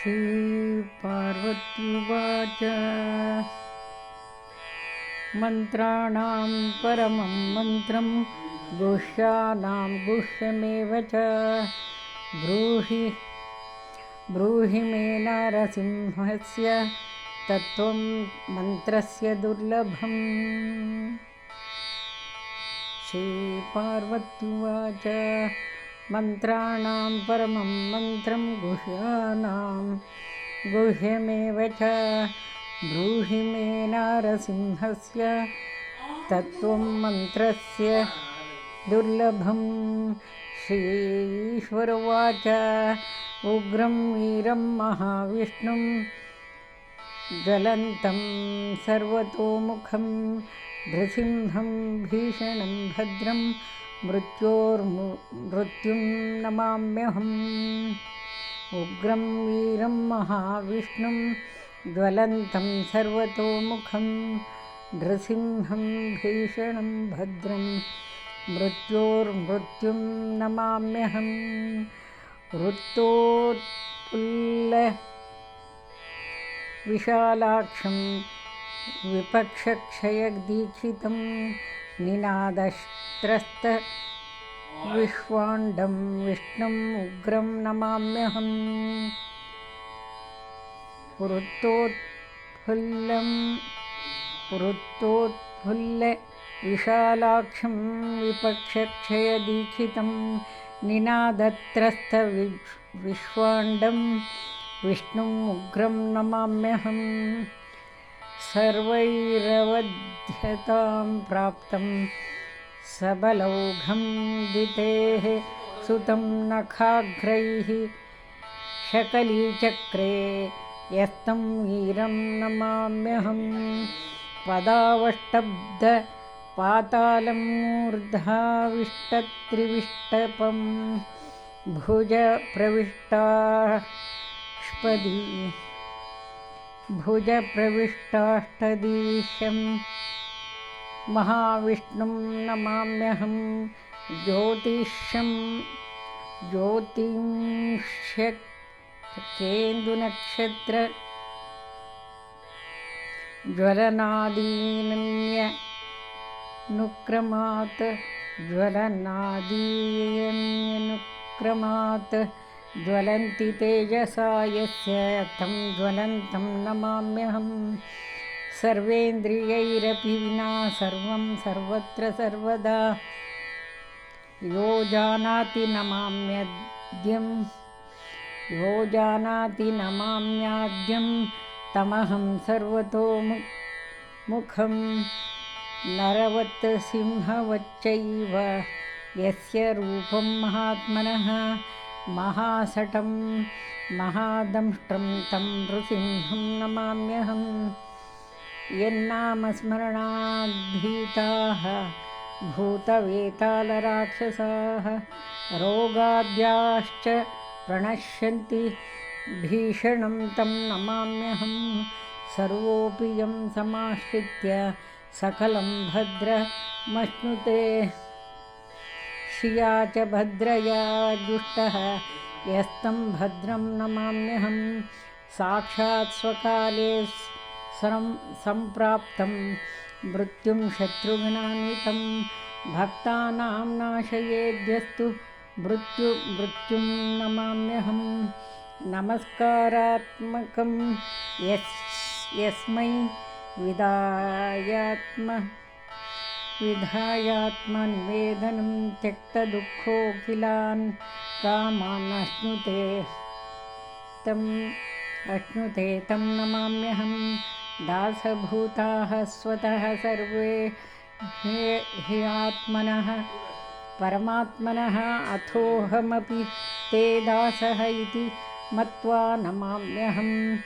श्रीपार्वत्युवाच मन्त्राणां परमं मन्त्रं गुह्यानां गुह्यमेव च ब्रूहि मे नारसिंहस्य तत्त्वं मन्त्रस्य दुर्लभम्। श्रीपार्वत्युवाच मन्त्राणां परमं मन्त्रं गुह्यानां गुह्यमेव च ब्रूहि मे नारसिंहस्य तत्त्वं मन्त्रस्य दुर्लभम्। श्रीईश्वरोवाच उग्रं वीरं महाविष्णुं ज्वलन्तं सर्वतोमुखं नृसिंहं भीषणं भद्रं मृत्युं नमाम्यहम्। उग्रं वीरं महाविष्णुं ज्वलन्तं सर्वतोमुखं नृसिंहं भीषणं भद्रं मृत्युं नमाम्यहम्। विशालाक्षं विपक्षक्षयदीक्षितं निनादस्त्रस्तविश्वाण्डं विष्णुम् उग्रं नमाम्यहम्। विशालाक्षं विपक्षक्षयदीक्षितं निनादत्रस्तविश्वाण्डं विष्णुम् उग्रं नमाम्यहम्। सर्वैरवध्यतां प्राप्तं सबलौघं दितेः सुतं नखाग्रैः शकलीचक्रे यस्तं वीरं नमाम्यहम्। पदावष्टब्द पातालं मूर्धाविष्टत्रिविष्टपं भुजप्रविष्टाष्टदीशं महाविष्णुं नमाम्यहम्। ज्योतिंष्यकेन्दुनक्षत्र ज्वलन्ति तेजसा यस्य तं ज्वलन्तं नमाम्यहम्। सर्वेन्द्रियैरपि विना सर्वं सर्वत्र सर्वदा यो जानाति नमाम्याद्यं तमहं सर्वतोमुखं। नरवत् सिंहवच्चैव यस्य रूपं महात्मनः महासटं महादंष्ट्रं तं नृसिंहं नमाम्यहम्। यन्नामस्मरणाद्भीताः भूतवेतालराक्षसाः रोगाद्याश्च प्रणश्यन्ति भीषणं तं नमाम्यहम्। सर्वोऽपि यं समाश्रित्य सकलं भद्रमश्नुते श्रिया च भद्रया जुष्टः यस्तं भद्रं नमाम्यहम्। साक्षात् स्वकाले सम्प्राप्तं मृत्युं शत्रुघ्नान्वितं भक्तानां नाशयेद्यस्तु मृत्युं नमाम्यहम्। नमस्कारात्मकं यस्मै विधायात्मनिवेदनं त्यक्तदुःखोऽखिलान् कामान् अश्नुते तं नमाम्यहम्। दासभूताः स्वतः सर्वे हि आत्मनः परमात्मनः अथोऽहमपि ते दासः इति मत्वा नमाम्यहम्।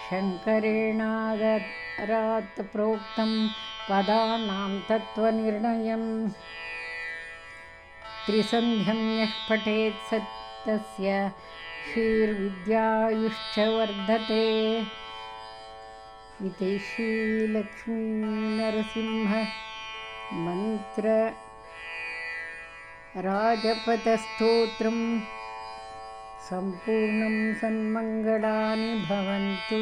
शङ्करेणादरात् प्रोक्तं पदानां तत्त्वनिर्णयं त्रिसन्ध्यं यः पठेत् तस्य श्रीर्विद्यायुश्च वर्धते। इति श्रीलक्ष्मीनरसिंह मंत्र राजपथस्तोत्रम् सम्पूर्णं सन्मङ्गलानि भवन्तु।